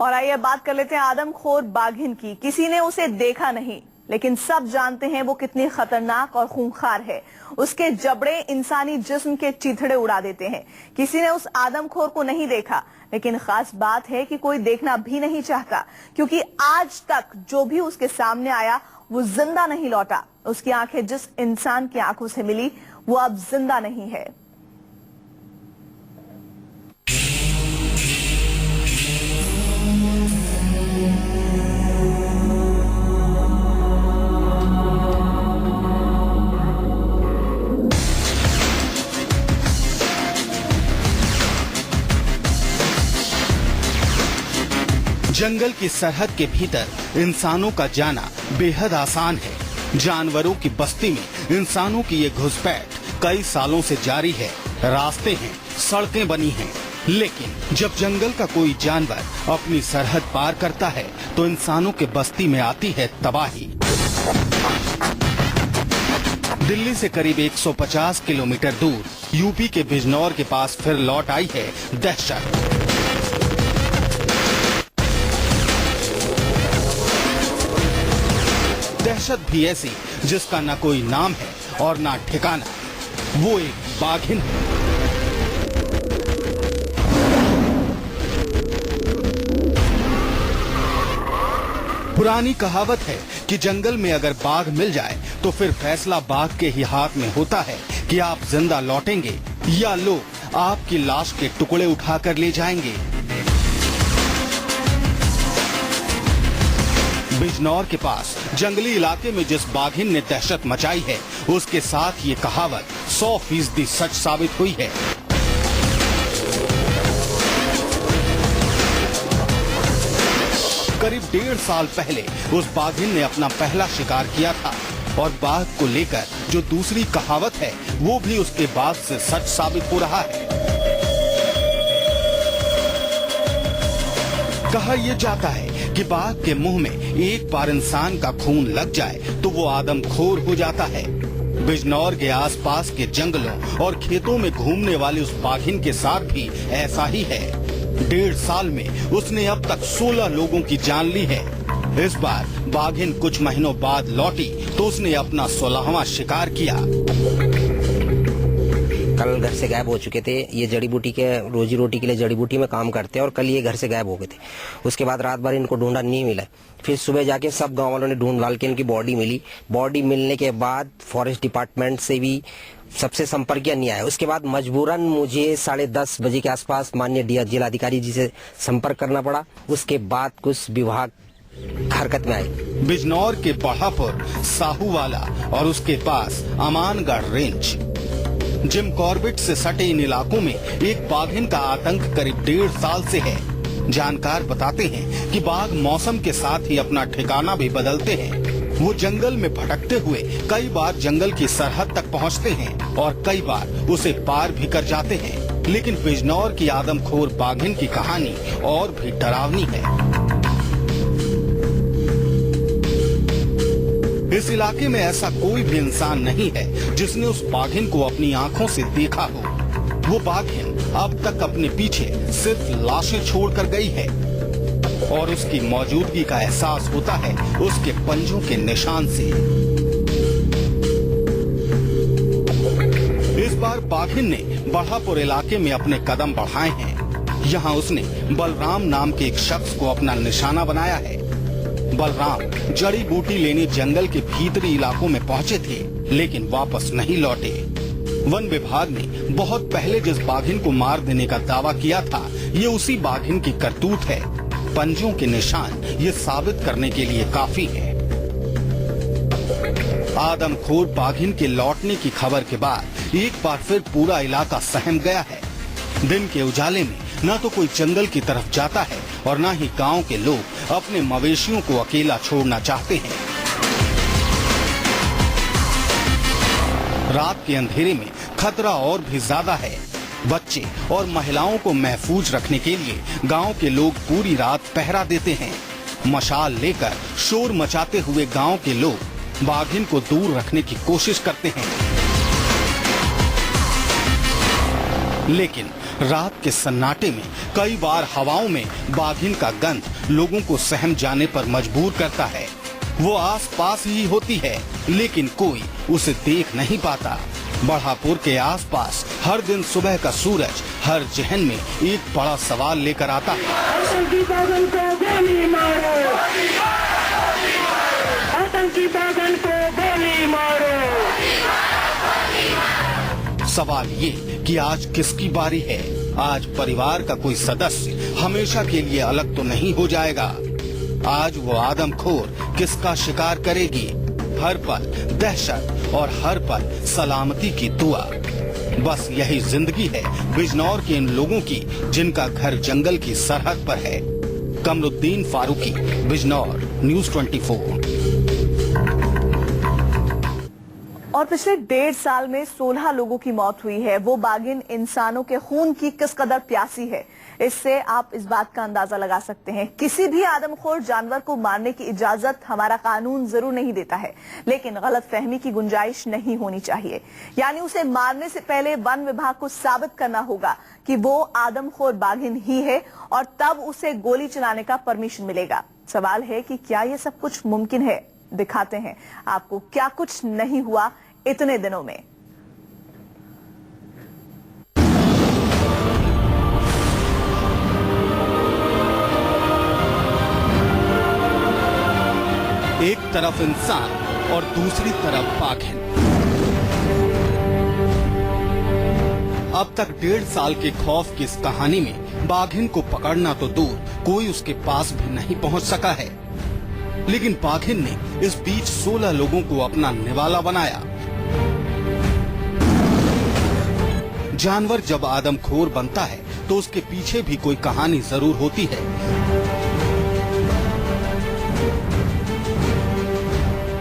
और आइए बात कर लेते हैं आदमखोर बाघिन की। किसी ने उसे देखा नहीं, लेकिन सब जानते हैं वो कितनी खतरनाक और खूंखार है। उसके जबड़े इंसानी जिस्म के चीथड़े उड़ा देते हैं। किसी ने उस आदमखोर को नहीं देखा, लेकिन खास बात है कि कोई देखना भी नहीं चाहता, क्योंकि आज तक जो भी उसके सामने आया वो जिंदा नहीं लौटा। उसकी आंखें जिस इंसान की आंखों से मिली वो अब जिंदा नहीं है। जंगल की सरहद के भीतर इंसानों का जाना बेहद आसान है। जानवरों की बस्ती में इंसानों की ये घुसपैठ कई सालों से जारी है। रास्ते हैं, सड़कें बनी हैं, लेकिन जब जंगल का कोई जानवर अपनी सरहद पार करता है तो इंसानों के बस्ती में आती है तबाही। दिल्ली से करीब 150 किलोमीटर दूर यूपी के बिजनौर के पास फिर लौट आई है दहशत। दहशत भी ऐसी जिसका न कोई नाम है और न ठिकाना। वो एक बाघिन है। पुरानी कहावत है कि जंगल में अगर बाघ मिल जाए तो फिर फैसला बाघ के ही हाथ में होता है कि आप जिंदा लौटेंगे या लोग आपकी लाश के टुकड़े उठाकर ले जाएंगे। बिजनौर के पास जंगली इलाके में जिस बाघिन ने दहशत मचाई है, उसके साथ ये कहावत 100% सच साबित हुई है। करीब 1.5 साल पहले उस बाघिन ने अपना पहला शिकार किया था और बाघ को लेकर जो दूसरी कहावत है वो भी उसके बाद से सच साबित हो रहा है। कहा यह जाता है कि बाघ के मुंह में एक बार इंसान का खून लग जाए तो वो आदमखोर हो जाता है। बिजनौर के आसपास के जंगलों और खेतों में घूमने वाली उस बाघिन के साथ भी ऐसा ही है। 1.5 साल में उसने अब तक 16 लोगों की जान ली है। इस बार बाघिन कुछ महीनों बाद लौटी तो उसने अपना 16वां शिकार किया। कल घर से गायब हो चुके थे। ये जड़ी बूटी के रोजी रोटी के लिए जड़ी बूटी में काम करते हैं और कल ये घर से गायब हो गए थे। उसके बाद रात भर इनको ढूंढा, नहीं मिला। फिर सुबह जाके सब गांव वालों ने ढूंढ डाल के इनकी बॉडी मिली। बॉडी मिलने के बाद फॉरेस्ट डिपार्टमेंट से भी सबसे संपर्क किया, नहीं आया। उसके बाद मजबूरन मुझे 10:30 बजे के आसपास माननीय जिलाधिकारी जी से संपर्क करना पड़ा। उसके बाद कुछ विभाग हरकत में आए। बिजनौर के बढ़ापुर, साहूवाला और उसके पास अमानगढ़ रेंज, जिम कॉर्बेट से सटे इन इलाकों में एक बाघिन का आतंक करीब 1.5 साल से है। जानकार बताते हैं कि बाघ मौसम के साथ ही अपना ठिकाना भी बदलते हैं। वो जंगल में भटकते हुए कई बार जंगल की सरहद तक पहुंचते हैं और कई बार उसे पार भी कर जाते हैं। लेकिन बिजनौर की आदमखोर बाघिन की कहानी और भी डरावनी है। इस इलाके में ऐसा कोई भी इंसान नहीं है जिसने उस बाघिन को अपनी आंखों से देखा हो। वो बाघिन अब तक अपने पीछे सिर्फ लाशें छोड़कर गई है और उसकी मौजूदगी का एहसास होता है उसके पंजों के निशान से। इस बार बाघिन ने बढ़ापुर इलाके में अपने कदम बढ़ाए हैं। यहाँ उसने बलराम नाम के एक शख्स को अपना निशाना बनाया है। बलराम जड़ी बूटी लेने जंगल के भीतरी इलाकों में पहुंचे थे, लेकिन वापस नहीं लौटे। वन विभाग ने बहुत पहले जिस बाघिन को मार देने का दावा किया था, ये उसी बाघिन की करतूत है। पंजों के निशान ये साबित करने के लिए काफी है। आदमखोर बाघिन के लौटने की खबर के बाद एक बार फिर पूरा इलाका सहम गया है। दिन के उजाले में न तो कोई जंगल की तरफ जाता है और न ही गांव के लोग अपने मवेशियों को अकेला छोड़ना चाहते हैं। रात के अंधेरे में खतरा और भी ज्यादा है। बच्चे और महिलाओं को महफूज रखने के लिए गांव के लोग पूरी रात पहरा देते हैं। मशाल लेकर शोर मचाते हुए गांव के लोग बाघिन को दूर रखने की कोशिश करते हैं, लेकिन रात के सन्नाटे में कई बार हवाओं में बाघिन का गंध लोगों को सहम जाने पर मजबूर करता है। वो आसपास ही होती है, लेकिन कोई उसे देख नहीं पाता। बढ़ापुर के आसपास हर दिन सुबह का सूरज हर जहन में एक बड़ा सवाल लेकर आता है। आतंकी बाघन को गोली मारो, आतंकी बाघन को गोली मारो। सवाल ये कि आज किसकी बारी है? आज परिवार का कोई सदस्य हमेशा के लिए अलग तो नहीं हो जाएगा। आज वो आदमखोर किसका शिकार करेगी? हर पल दहशत और हर पल सलामती की दुआ। बस यही जिंदगी है बिजनौर के इन लोगों की, जिनका घर जंगल की सरहद पर है। कमरुद्दीन फारूकी, बिजनौर, न्यूज़ 24। और पिछले 1.5 साल में 16 लोगों की मौत हुई है। वो बाघिन इंसानों के खून की किस कदर प्यासी है, इससे आप इस बात का अंदाजा लगा सकते हैं। किसी भी आदमखोर जानवर को मारने की इजाजत हमारा कानून जरूर नहीं देता है, लेकिन गलतफहमी की गुंजाइश नहीं होनी चाहिए। यानी उसे मारने से पहले वन विभाग को साबित करना होगा कि वो आदमखोर बाघिन ही है, और तब उसे गोली चलाने का परमिशन मिलेगा। सवाल है कि क्या ये सब कुछ मुमकिन है? दिखाते हैं आपको क्या कुछ नहीं हुआ इतने दिनों में। एक तरफ इंसान और दूसरी तरफ बाघिन। अब तक 1.5 साल के खौफ की इस कहानी में बाघिन को पकड़ना तो दूर, कोई उसके पास भी नहीं पहुंच सका है। लेकिन बाघिन ने इस बीच 16 लोगों को अपना निवाला बनाया। जानवर जब आदमखोर बनता है तो उसके पीछे भी कोई कहानी जरूर होती है।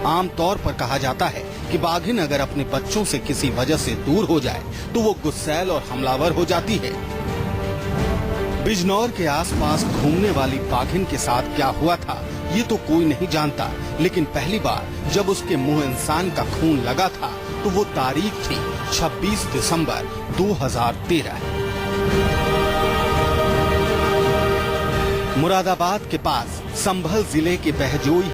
आमतौर पर कहा जाता है कि बाघिन अगर अपने बच्चों से किसी वजह से दूर हो जाए तो वो गुस्सैल और हमलावर हो जाती है। बिजनौर के आसपास घूमने वाली बाघिन के साथ क्या हुआ था ये तो कोई नहीं जानता, लेकिन पहली बार जब उसके मुंह इंसान का खून लगा था तो वो तारीख थी 26 दिसंबर 2013। मुरादाबाद के पास संभल जिले के बहजोई